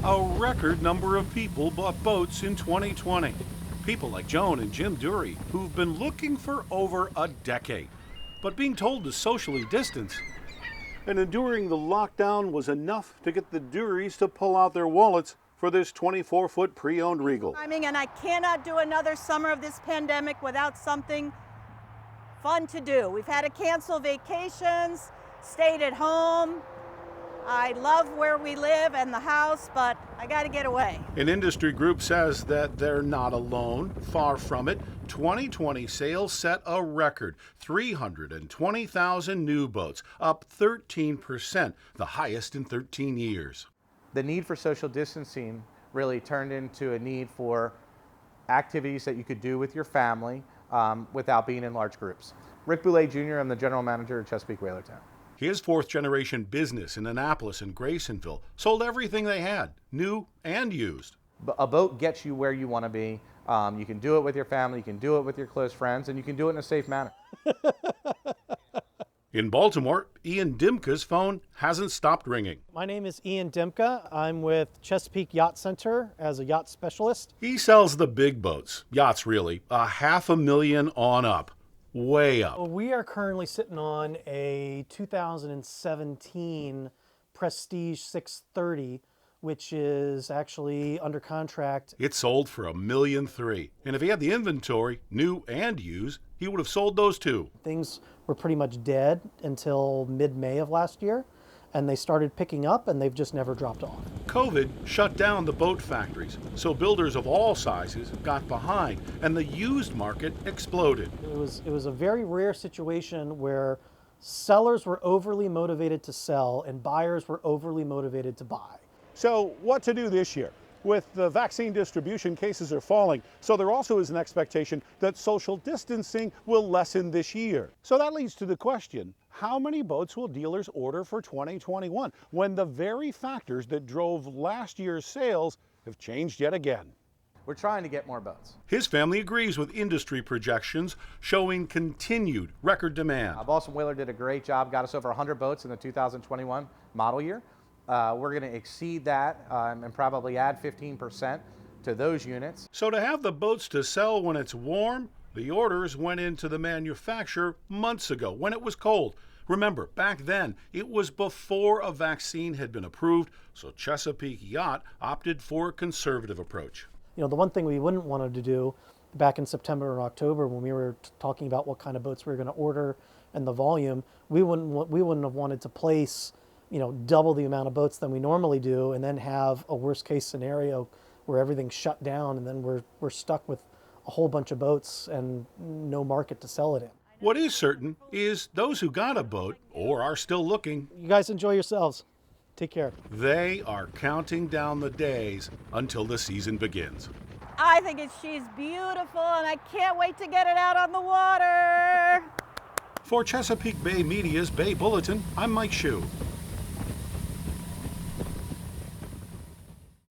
A record number of people bought boats in 2020. People like Joan and Jim Dury, who've been looking for over a decade, but being told to socially distance. And enduring the lockdown was enough to get the Durys to pull out their wallets for this 24-foot pre-owned Regal. And I cannot do another summer of this pandemic without something fun to do. We've had to cancel vacations, stayed at home. I love where we live and the house, but I got to get away. An industry group says that they're not alone. Far from it. 2020 sales set a record 320,000 new boats, up 13%, the highest in 13 years. The need for social distancing really turned into a need for activities that you could do with your family without being in large groups. Rick Boulay Jr., I'm the general manager of Chesapeake Whalertown. His fourth-generation business in Annapolis and Graysonville sold everything they had, new and used. A boat gets you where you want to be. You can do it with your family, you can do it with your close friends, and you can do it in a safe manner. In Baltimore, Ian Dimka's phone hasn't stopped ringing. My name is Ian Dimka. I'm with Chesapeake Yacht Center as a yacht specialist. He sells the big boats, yachts really, $500,000 on up. Way up. We are currently sitting on a 2017 Prestige 630, which is actually under contract. It sold for $1.3 million. And if he had the inventory, new and used, he would have sold those too. Things were pretty much dead until mid-May of last year, and they started picking up, and they've just never dropped off. COVID shut down the boat factories, so builders of all sizes got behind, and the used market exploded. It was a very rare situation where sellers were overly motivated to sell and buyers were overly motivated to buy. So what to do this year? With the vaccine distribution, cases are falling, so there also is an expectation that social distancing will lessen this year. So that leads to the question, how many boats will dealers order for 2021 when the very factors that drove last year's sales have changed yet again? We're trying to get more boats. His family agrees with industry projections showing continued record demand. Boston Whaler did a great job, got us over 100 boats in the 2021 model year. We're going to exceed that and probably add 15% to those units. So to have the boats to sell when it's warm, the orders went into the manufacturer months ago when it was cold. Remember, back then, it was before a vaccine had been approved, so Chesapeake Yacht opted for a conservative approach. You know, the one thing we wouldn't want to do back in September or October when we were talking about what kind of boats we were going to order and the volume, we wouldn't have wanted to place, you know, double the amount of boats than we normally do and then have a worst case scenario where everything's shut down and then we're stuck with a whole bunch of boats and no market to sell it in. What is certain is those who got a boat or are still looking, you guys enjoy yourselves. Take care. They are counting down the days until the season begins. I think she's beautiful and I can't wait to get it out on the water. For Chesapeake Bay Media's Bay Bulletin, I'm Mike Schuh.